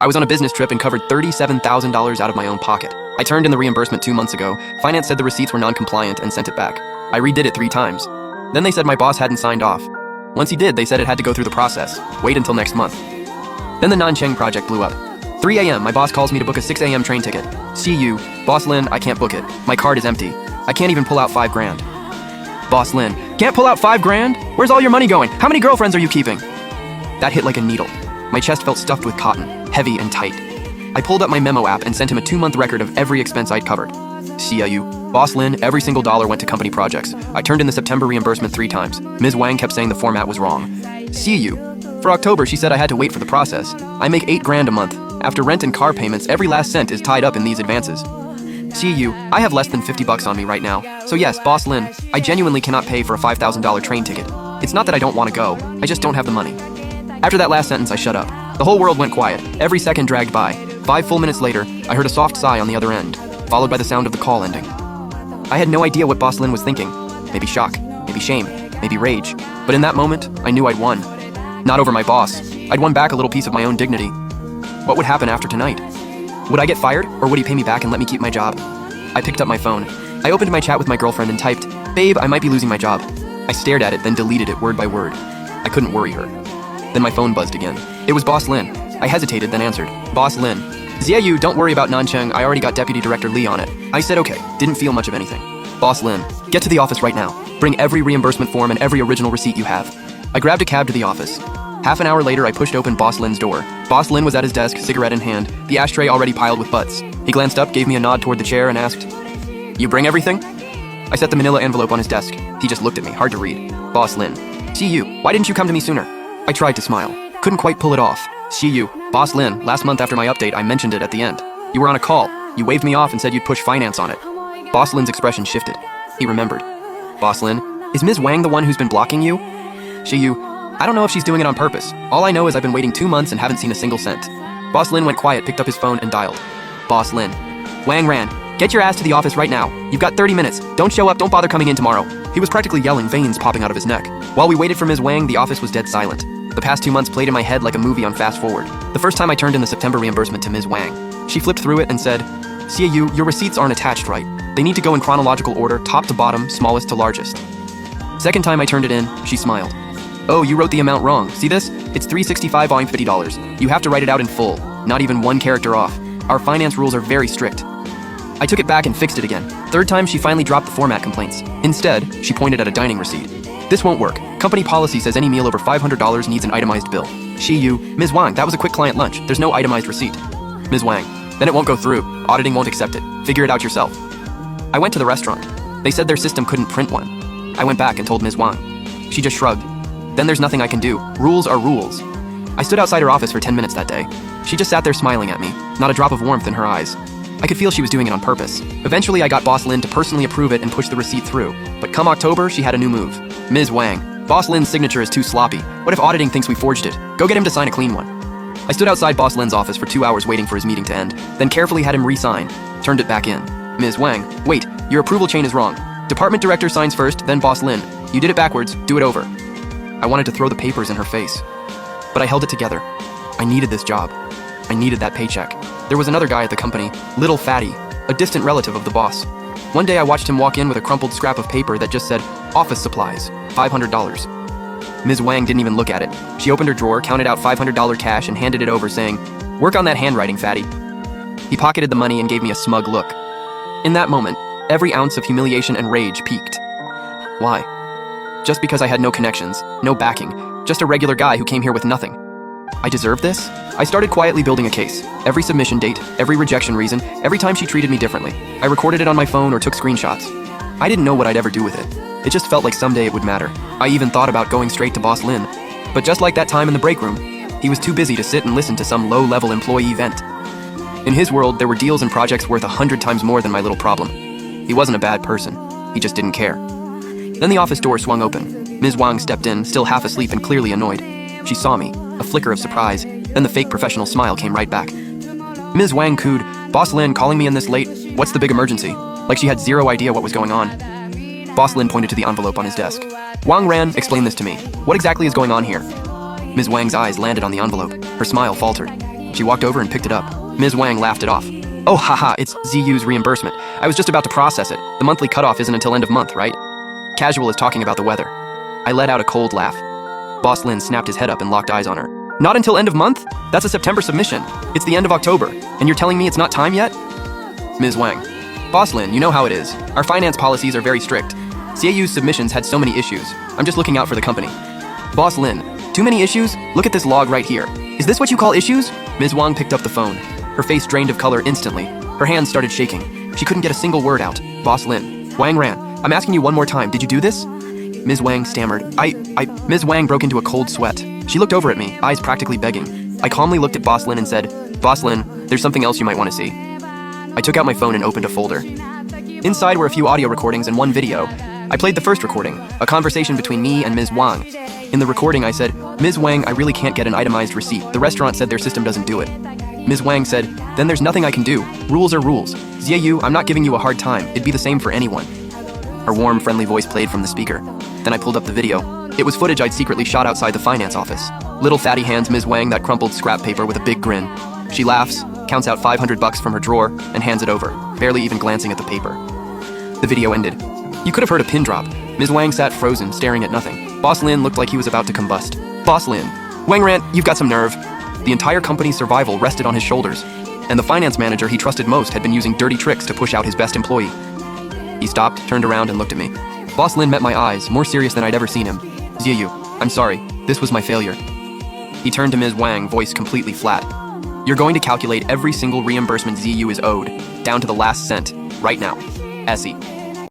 I was on a business trip and covered $37,000 out of my own pocket. I turned in the reimbursement 2 months ago. Finance said the receipts were non-compliant and sent it back. I redid it 3 times. Then they said my boss hadn't signed off. Once he did, they said it had to go through the process. Wait until next month. Then the Nancheng project blew up. 3 a.m., my boss calls me to book a 6 a.m. train ticket. See you. Boss Lin, I can't book it. My card is empty. I can't even pull out $5 grand. Boss Lin, can't pull out $5 grand? Where's all your money going? How many girlfriends are you keeping? That hit like a needle. My chest felt stuffed with cotton, heavy and tight. I pulled up my memo app and sent him a 2-month record of every expense I'd covered. See you. Boss Lin, every single dollar went to company projects. I turned in the September reimbursement 3 times. Ms. Wang kept saying the format was wrong. See you. For October, she said I had to wait for the process. I make $8 grand a month. After rent and car payments, every last cent is tied up in these advances. See you. I have less than $50 on me right now. So yes, Boss Lin, I genuinely cannot pay for a $5,000 train ticket. It's not that I don't want to go, I just don't have the money. After that last sentence, I shut up. The whole world went quiet. Every second dragged by. 5 full minutes later, I heard a soft sigh on the other end, followed by the sound of the call ending. I had no idea what Boss Lin was thinking. Maybe shock, maybe shame, maybe rage. But in that moment, I knew I'd won. Not over my boss. I'd won back a little piece of my own dignity. What would happen after tonight? Would I get fired, or would he pay me back and let me keep my job? I picked up my phone. I opened my chat with my girlfriend and typed, "Babe, I might be losing my job." I stared at it, then deleted it word by word. I couldn't worry her. Then my phone buzzed again. It was Boss Lin. I hesitated, then answered. Boss Lin. Ziayu, don't worry about Nancheng, I already got Deputy Director Lee on it. I said okay, didn't feel much of anything. Boss Lin, get to the office right now. Bring every reimbursement form and every original receipt you have. I grabbed a cab to the office. Half an hour later, I pushed open Boss Lin's door. Boss Lin was at his desk, cigarette in hand, the ashtray already piled with butts. He glanced up, gave me a nod toward the chair, and asked, "You bring everything?" I set the manila envelope on his desk. He just looked at me, hard to read. Boss Lin, see you. Why didn't you come to me sooner? I tried to smile. Couldn't quite pull it off. See you. Boss Lin, last month after my update, I mentioned it at the end. You were on a call. You waved me off and said you'd push finance on it. Boss Lin's expression shifted. He remembered. Boss Lin, is Ms. Wang the one who's been blocking you? See you. I don't know if she's doing it on purpose. All I know is I've been waiting 2 months and haven't seen a single cent. Boss Lin went quiet, picked up his phone, and dialed. Boss Lin. Wang Ran, get your ass to the office right now. You've got 30 minutes. Don't show up, don't bother coming in tomorrow. He was practically yelling, veins popping out of his neck. While we waited for Ms. Wang, the office was dead silent. The past 2 months played in my head like a movie on fast forward. The first time I turned in the September reimbursement to Ms. Wang. She flipped through it and said, "See you, your receipts aren't attached right. They need to go in chronological order, top to bottom, smallest to largest." Second time I turned it in, she smiled. "Oh, you wrote the amount wrong. See this? It's $365.50. You have to write it out in full, not even 1 character off. Our finance rules are very strict." I took it back and fixed it again. Third time, she finally dropped the format complaints. Instead, she pointed at a dining receipt. "This won't work. Company policy says any meal over $500 needs an itemized bill." She, you, Ms. Wang, that was a quick client lunch. There's no itemized receipt. Ms. Wang, then it won't go through. Auditing won't accept it. Figure it out yourself. I went to the restaurant. They said their system couldn't print one. I went back and told Ms. Wang. She just shrugged. Then there's nothing I can do. Rules are rules. I stood outside her office for 10 minutes that day. She just sat there smiling at me, not a drop of warmth in her eyes. I could feel she was doing it on purpose. Eventually, I got Boss Lin to personally approve it and push the receipt through. But come October, she had a new move. Ms. Wang, Boss Lin's signature is too sloppy. What if auditing thinks we forged it? Go get him to sign a clean one. I stood outside Boss Lin's office for 2 hours waiting for his meeting to end, then carefully had him re-sign, turned it back in. Ms. Wang, wait, your approval chain is wrong. Department director signs first, then Boss Lin. You did it backwards, do it over. I wanted to throw the papers in her face, but I held it together. I needed this job. I needed that paycheck. There was another guy at the company, Little Fatty, a distant relative of the boss. One day I watched him walk in with a crumpled scrap of paper that just said, "Office supplies, $500. Ms. Wang didn't even look at it. She opened her drawer, counted out $500 cash, and handed it over, saying, "Work on that handwriting, Fatty." He pocketed the money and gave me a smug look. In that moment, every ounce of humiliation and rage peaked. Why? Just because I had no connections, no backing, just a regular guy who came here with nothing. I deserved this? I started quietly building a case. Every submission date, every rejection reason, every time she treated me differently. I recorded it on my phone or took screenshots. I didn't know what I'd ever do with it. It just felt like someday it would matter. I even thought about going straight to Boss Lin. But just like that time in the break room, he was too busy to sit and listen to some low-level employee vent. In his world, there were deals and projects worth 100 times more than my little problem. He wasn't a bad person. He just didn't care. Then the office door swung open. Ms. Wang stepped in, still half asleep and clearly annoyed. She saw me, a flicker of surprise, then the fake professional smile came right back. Ms. Wang cooed, "Boss Lin calling me in this late? What's the big emergency?" Like she had zero idea what was going on. Boss Lin pointed to the envelope on his desk. "Wang Ran, explain this to me. What exactly is going on here?" Ms. Wang's eyes landed on the envelope. Her smile faltered. She walked over and picked it up. Ms. Wang laughed it off. Oh, haha, it's ZU's reimbursement. I was just about to process it. The monthly cutoff isn't until end of month, right? Casual is talking about the weather. I let out a cold laugh. Boss Lin snapped his head up and locked eyes on her. Not until end of month? That's a September submission. It's the end of October, and you're telling me it's not time yet? Ms. Wang. Boss Lin, you know how it is. Our finance policies are very strict. CAU's submissions had so many issues. I'm just looking out for the company. Boss Lin, too many issues? Look at this log right here. Is this what you call issues? Ms. Wang picked up the phone. Her face drained of color instantly. Her hands started shaking. She couldn't get a single word out. Boss Lin. Wang ran. I'm asking you one more time. Did you do this? Ms. Wang stammered. Ms. Wang broke into a cold sweat. She looked over at me, eyes practically begging. I calmly looked at Boss Lin and said, Boss Lin, there's something else you might want to see. I took out my phone and opened a folder. Inside were a few audio recordings and one video. I played the first recording, a conversation between me and Ms. Wang. In the recording, I said, Ms. Wang, I really can't get an itemized receipt. The restaurant said their system doesn't do it. Ms. Wang said, then there's nothing I can do. Rules are rules. Ziyu, I'm not giving you a hard time. It'd be the same for anyone. Her warm, friendly voice played from the speaker. Then I pulled up the video. It was footage I'd secretly shot outside the finance office. Little fatty hands Ms. Wang that crumpled scrap paper with a big grin. She laughs, counts out $500 from her drawer, and hands it over, barely even glancing at the paper. The video ended. You could have heard a pin drop. Ms. Wang sat frozen, staring at nothing. Boss Lin looked like he was about to combust. Boss Lin. Wang Rant, you've got some nerve. The entire company's survival rested on his shoulders, and the finance manager he trusted most had been using dirty tricks to push out his best employee. He stopped, turned around, and looked at me. Boss Lin met my eyes, more serious than I'd ever seen him. Ziyu, I'm sorry. This was my failure. He turned to Ms. Wang, voice completely flat. You're going to calculate every single reimbursement ZU is owed, down to the last cent, right now. Essie.